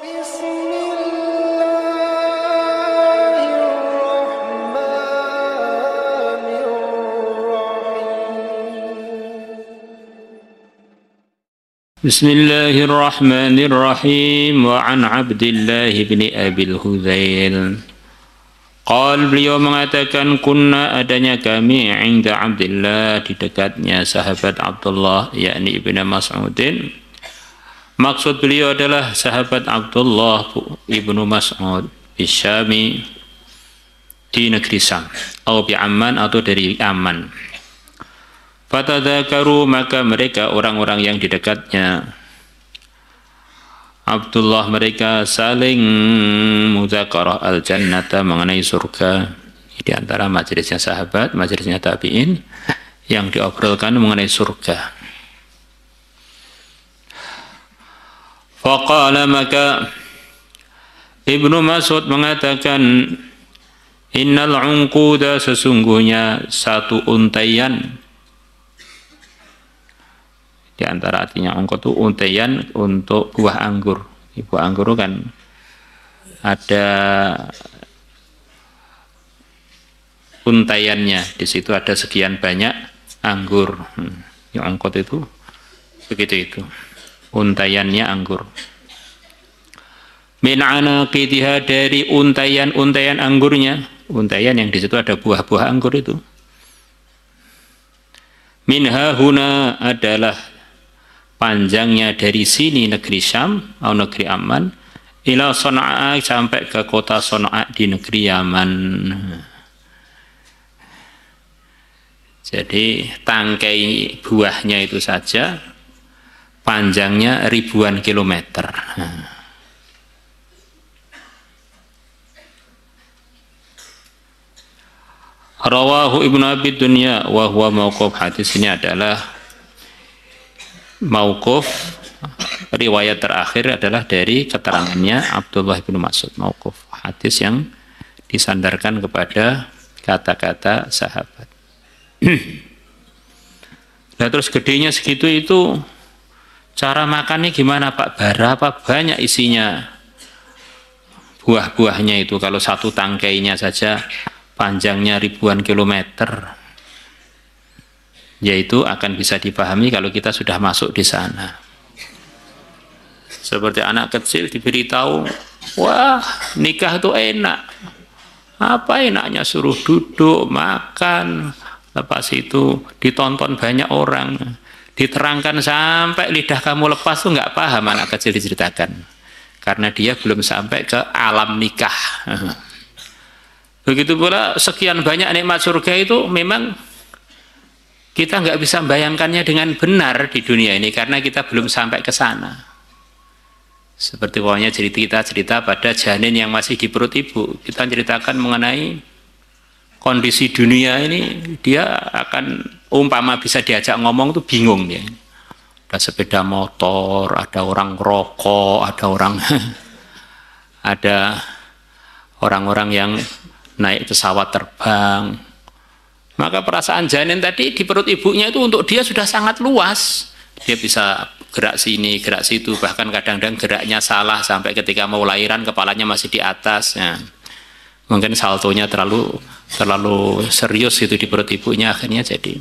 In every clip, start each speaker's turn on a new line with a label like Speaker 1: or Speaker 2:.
Speaker 1: Bismillahirrahmanirrahim. Wa an Abdillah bin Abil Hudzail qal, beliau mengatakan, kunna, adanya kami, inda Abdillah, di dekatnya sahabat Abdullah, yakni Ibnu Mas'udin. Maksud beliau adalah sahabat Abdullah Ibnu Mas'ud bisyami, di negeri Syam, atau bi Amman, atau dari Aman. Fatadzakaru, maka mereka orang-orang yang di dekatnya Abdullah, mereka saling mudzakarah al-jannata, mengenai surga. Di antara majelisnya sahabat, majelisnya tabi'in, yang diobrolkan mengenai surga. Faqala, maka Ibnu Mas'ud mengatakan, innal unquda, sesungguhnya satu untaian. Di antara artinya ungkut itu untaian untuk buah anggur. Buah anggur kan ada untaiannya, di situ ada sekian banyak anggur. Yang ungkut itu begitu itu. Untaiannya anggur. Min anaqidha, dari untaian anggurnya. Untaian yang di situ ada buah-buah anggur itu. Minha huna, adalah panjangnya dari sini negeri Syam atau negeri Aman, ila Sana'a, sampai ke kota Sana'a di negeri Yaman. Jadi tangkai buahnya itu saja panjangnya ribuan kilometer. Rawahu Ibnu Abi Dunya wa huwa mauquf. Hadis ini adalah mauquf, riwayat terakhir adalah dari keterangannya Abdullah bin Mas'ud, mauquf, hadis yang disandarkan kepada kata-kata sahabat. Nah, terus gedenya segitu, itu cara makannya gimana Pak? Berapa banyak isinya buah-buahnya itu? Kalau satu tangkainya saja panjangnya ribuan kilometer, yaitu akan bisa dipahami kalau kita sudah masuk di sana. Seperti anak kecil diberitahu, wah nikah itu enak. Apa enaknya? Suruh duduk, makan, lepas itu ditonton banyak orang. Diterangkan sampai lidah kamu lepas tuh nggak paham anak kecil diceritakan. Karena dia belum sampai ke alam nikah. Begitu pula sekian banyak nikmat surga itu memang kita nggak bisa membayangkannya dengan benar di dunia ini karena kita belum sampai ke sana. Seperti pokoknya cerita pada janin yang masih di perut ibu, kita ceritakan mengenai kondisi dunia ini, dia akan umpama bisa diajak ngomong tuh bingung dia. Ada sepeda motor, ada orang rokok, ada orang-orang yang naik pesawat terbang. Maka perasaan janin tadi di perut ibunya itu untuk dia sudah sangat luas. Dia bisa gerak sini, gerak situ, bahkan kadang-kadang geraknya salah sampai ketika mau lahiran kepalanya masih di atas. Ya. Mungkin saltonya terlalu serius itu di perut ibunya, akhirnya jadi.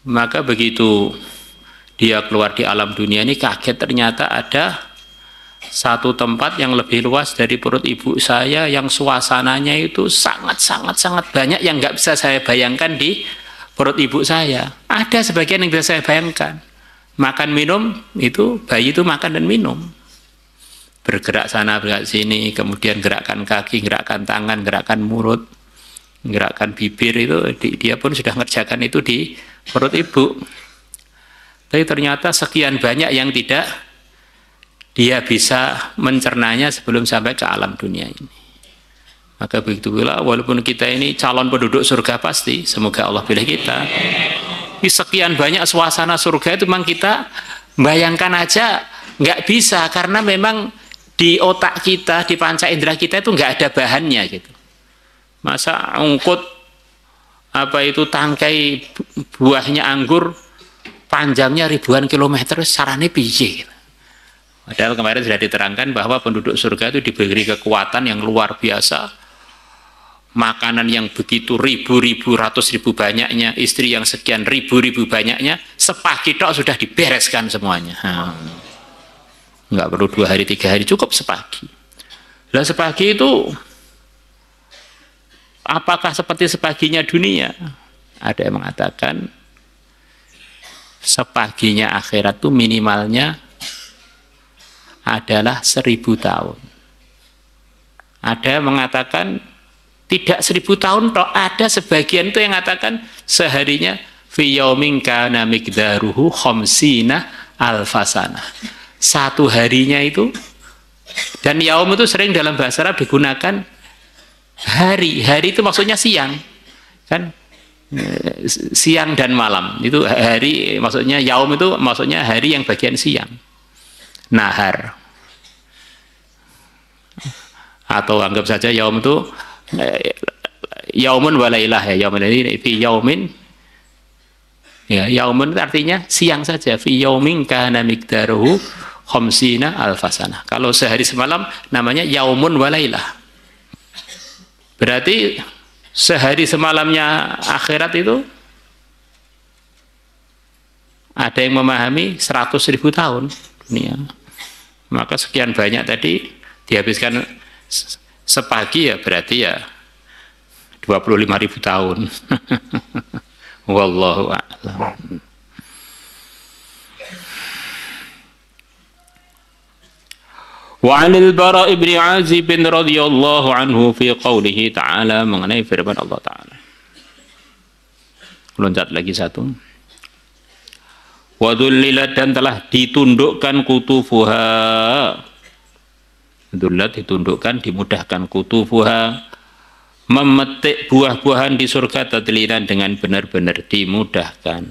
Speaker 1: Maka begitu dia keluar di alam dunia ini kaget, ternyata ada satu tempat yang lebih luas dari perut ibu saya, yang suasananya itu sangat banyak yang nggak bisa saya bayangkan di perut ibu saya. Ada sebagian yang bisa saya bayangkan. Makan minum itu, bayi itu makan dan minum. Bergerak sana, bergerak sini, kemudian gerakan kaki, gerakan tangan, gerakan mulut, gerakan bibir, itu dia pun sudah mengerjakan itu di perut ibu. Tapi ternyata sekian banyak yang tidak dia bisa mencernanya sebelum sampai ke alam dunia ini. Maka begitu pula walaupun kita ini calon penduduk surga pasti, semoga Allah pilih kita. Di sekian banyak suasana surga itu memang kita bayangkan aja nggak bisa, karena memang di otak kita, di panca indera kita itu nggak ada bahannya gitu. Masa ungkut apa itu tangkai buahnya anggur panjangnya ribuan kilometer, sarane piye gitu. Padahal kemarin sudah diterangkan bahwa penduduk surga itu diberi kekuatan yang luar biasa, makanan yang begitu ribu-ribu, ratus ribu banyaknya, istri yang sekian ribu-ribu banyaknya, sepagi tok sudah dibereskan semuanya. Nggak perlu 2 hari 3 hari, cukup sepagi. Lah sepagi itu apakah seperti sepaginya dunia? Ada yang mengatakan sepaginya akhirat itu minimalnya adalah 1000 tahun. Ada yang mengatakan tidak 1000 tahun toh, ada sebagian itu yang mengatakan seharinya fi yaumin kana miqdaruhu khamsina alfasana. Satu harinya itu, dan yaum itu sering dalam bahasa Arab digunakan hari. Hari itu maksudnya siang. Kan siang dan malam. Itu hari maksudnya, yaum itu maksudnya hari yang bagian siang. Nahar. Atau anggap saja yaum itu yaumun walailah, ya, yaumun ini fi yaumin, ya, yaumun artinya siang saja, fi yaumin kana miqdaruhu khamsina alfasana. Kalau sehari semalam namanya yaumun walailah. Berarti sehari semalamnya akhirat itu ada yang memahami 100.000 tahun dunia. Maka sekian banyak tadi dihabiskan sepagi, ya berarti ya 25.000 tahun. Wallahu a'lam. Wa 'anil Bara' ibn 'Azib radhiyallahu anhu fi qoulihi ta'ala, mengenai firman Allah Ta'ala. Loncat lagi satu. Wa dhullilat, dan telah ditundukkan kutufuha. Dhullat ditundukkan, dimudahkan, kutufuha, memetik buah-buahan di surga, tadlilan, dengan benar-benar dimudahkan.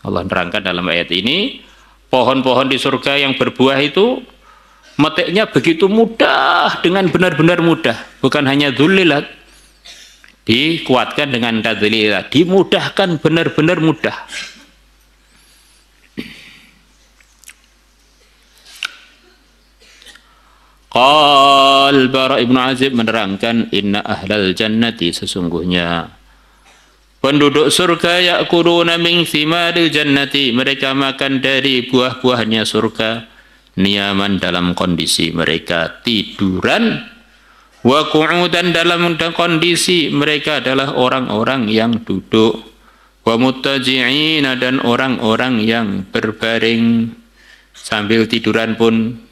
Speaker 1: Allah nerangkan dalam ayat ini, pohon-pohon di surga yang berbuah itu metiknya begitu mudah, dengan benar-benar mudah. Bukan hanya dhullilat, dikuatkan dengan tadlilat, dimudahkan benar-benar mudah. Qal Bara' ibn Azib menerangkan, inna ahlal jannati, sesungguhnya penduduk surga, ya'kuluna min thimaril jannati, mereka makan dari buah-buahnya surga, niyaman, dalam kondisi mereka tiduran, wa qu'udan, dalam kondisi mereka adalah orang-orang yang duduk, wa muttaji'ina, dan orang-orang yang berbaring, sambil tiduran pun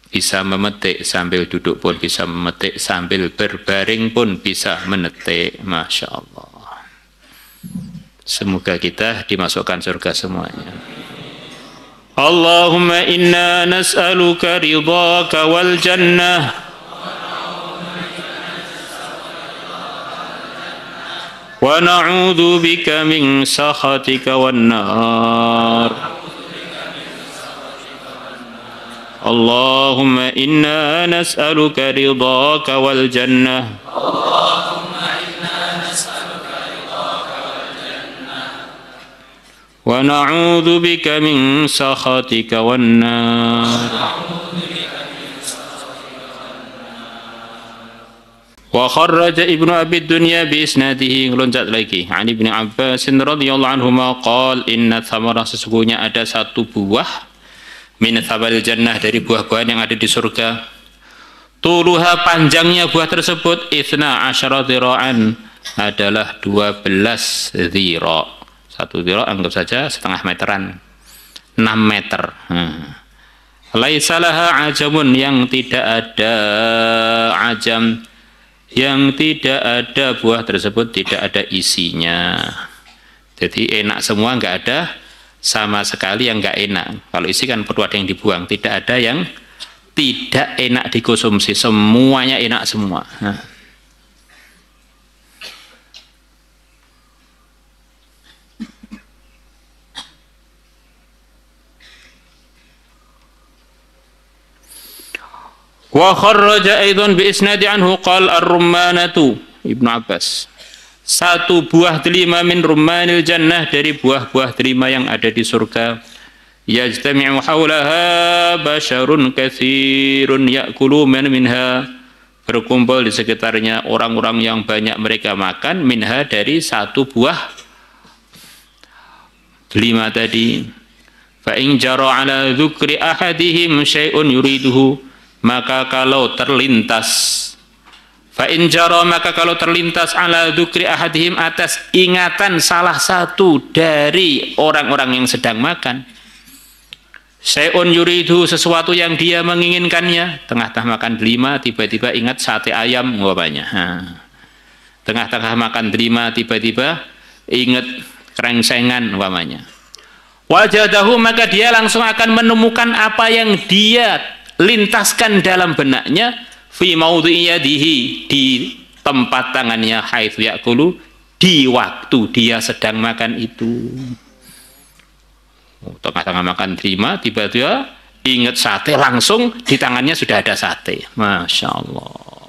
Speaker 1: bisa memetik, sambil duduk pun bisa memetik, sambil berbaring pun bisa memetik. Masya Allah. Semoga kita dimasukkan surga semuanya. Allahumma inna nas'aluka ridhaka wal jannah wa na'udzu bika min sakhatika wan nar. Allahumma inna nas'aluka ridhaka wal jannah wa na'udzu bika min sakhatika wan nar. Wa kharraja Ibnu Abi Dunya bi isnadihi, loncat lagi, an Ibnu Abbas radhiyallahu anhuma qala, inna thamara, sesungguhnya ada satu buah, min thamaril jannah, dari buah-buahan yang ada di surga, tuluha, panjangnya buah tersebut, 12 dhira'an, adalah 12 dhira'. Satu dhira' anggap saja setengah meteran, 6 meter. Laisa laha ajamun, yang tidak ada ajam, yang tidak ada buah tersebut, tidak ada isinya. Jadi enak semua, nggak ada sama sekali yang nggak enak. Kalau isi kan perlu ada yang dibuang, tidak ada yang tidak enak dikonsumsi, semuanya enak semua. Wa kharraja aidan bi isnadi anhu qala ar-rummanatu, Ibnu Abbas, satu buah delima min rummanil jannah, dari buah-buah delima yang ada di surga, yajtami'u haulaha basyarun katsirun ya'kuluna minha, berkumpul di sekitarnya orang-orang yang banyak, mereka makan minha dari satu buah delima tadi. Fa in jara ala dzukri ahadihim syai'un yuriduhu, maka kalau terlintas, fa in jara, maka kalau terlintas ala dzukri ahadihim, atas ingatan salah satu dari orang-orang yang sedang makan, syai'un yuridu, sesuatu yang dia menginginkannya, tengah-tengah makan delima tiba-tiba ingat sate ayam umpamanya. Tengah-tengah makan delima tiba-tiba ingat krengsengan umpamanya. Wajadahu, maka dia langsung akan menemukan apa yang dia lintaskan dalam benaknya, fi maudhi'i yadihi, di tempat tangannya, haitsu ya'kulu, di waktu dia sedang makan itu. Tengah-tengah makan terima, tiba-tiba ingat sate, langsung di tangannya sudah ada sate. Masya Allah.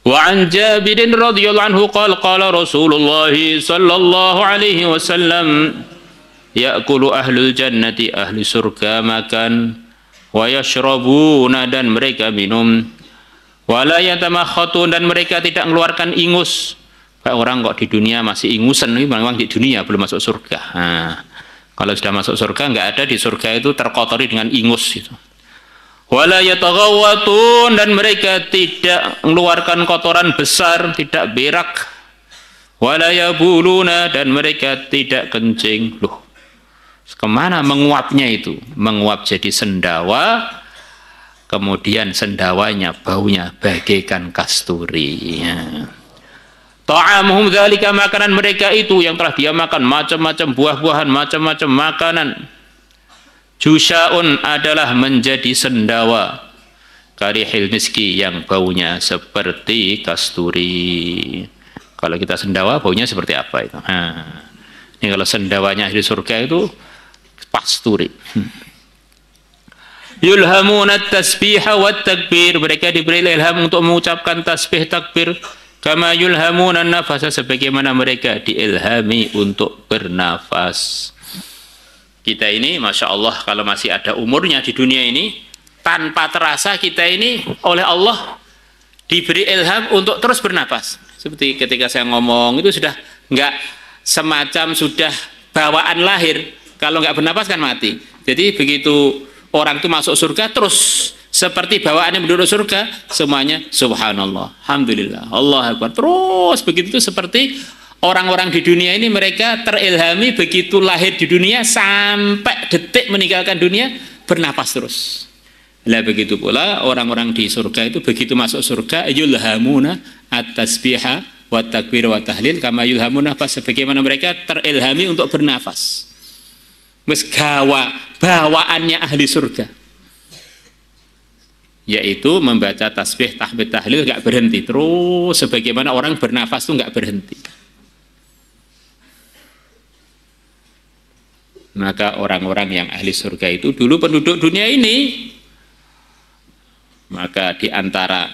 Speaker 1: Wa an Jabirin radhiyallahu anhu qala Rasulullah sallallahu alaihi wasallam, ya'kulu ahlul jannati, ahli surga makan, wa yashrabuna, dan mereka minum, wala yatamakhatun, dan mereka tidak mengeluarkan ingus. Orang kok di dunia masih ingusan, ini memang di dunia belum masuk surga. Kalau sudah masuk surga, nggak ada di surga itu terkotori dengan ingus gitu. Wala yataghawatun, dan mereka tidak mengeluarkan kotoran besar, tidak berak. Wala yabuluna, dan mereka tidak kencing. Loh, kemana menguapnya itu? Menguap jadi sendawa, kemudian sendawanya baunya bagaikan kasturi. Ta'amuhum dzalika, makanan mereka itu yang telah dia makan, macam-macam buah-buahan, macam-macam makanan. Jusya'un, adalah menjadi sendawa, karihil miski, yang baunya seperti kasturi. Kalau kita sendawa baunya seperti apa itu? Ini kalau sendawanya di surga itu kasturi. Yulhamuna tasbiha wa takbir, mereka diberi ilham untuk mengucapkan tasbih takbir, kama yulhamuna nafasa, sebagaimana mereka diilhami untuk bernafas. Kita ini Masya Allah, kalau masih ada umurnya di dunia ini, tanpa terasa kita ini oleh Allah diberi ilham untuk terus bernafas. Seperti ketika saya ngomong itu sudah nggak semacam sudah bawaan lahir, kalau nggak bernafas kan mati. Jadi begitu orang itu masuk surga, terus seperti bawaannya penduduk surga, semuanya subhanallah, alhamdulillah, Allah Akbar, terus begitu itu seperti orang-orang di dunia ini, mereka terilhami begitu lahir di dunia sampai detik meninggalkan dunia bernapas terus. Lah begitu pula orang-orang di surga itu begitu masuk surga, yulhamuna at-tasbiha wa takbir wa tahlil kama yulhamuna, sebagaimana mereka terilhami untuk bernafas. Bawaannya ahli surga, yaitu membaca tasbih, tahmid, tahlil nggak berhenti terus, sebagaimana orang bernafas itu nggak berhenti. Maka orang-orang yang ahli surga itu dulu penduduk dunia ini, maka di antara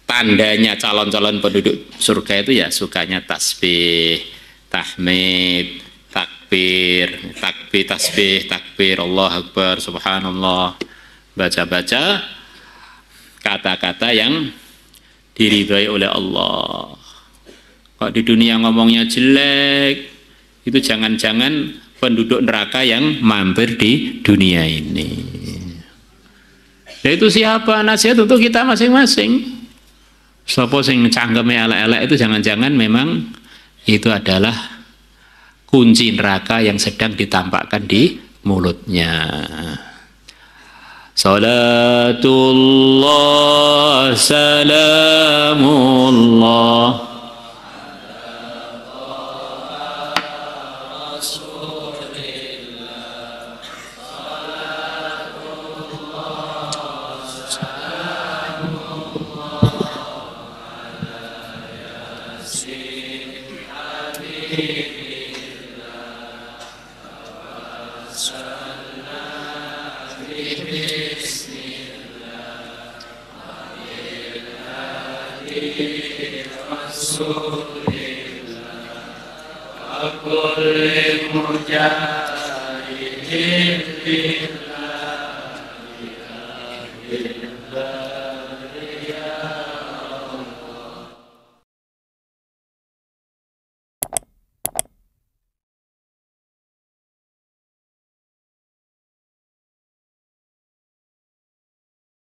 Speaker 1: tandanya calon-calon penduduk surga itu ya sukanya tasbih, tahmid, takbir, tasbih, takbir, Allah Akbar, subhanallah, baca-baca kata-kata yang diridhai oleh Allah. Kok di dunia ngomongnya jelek, itu jangan-jangan penduduk neraka yang mampir di dunia ini. Itu siapa? Nasihat untuk kita masing-masing. Sapa sing cangkeme elek-elek itu jangan-jangan memang itu adalah kunci neraka yang sedang ditampakkan di mulutnya. Salatullah salamullah Rasulillah wa kulli mujahidin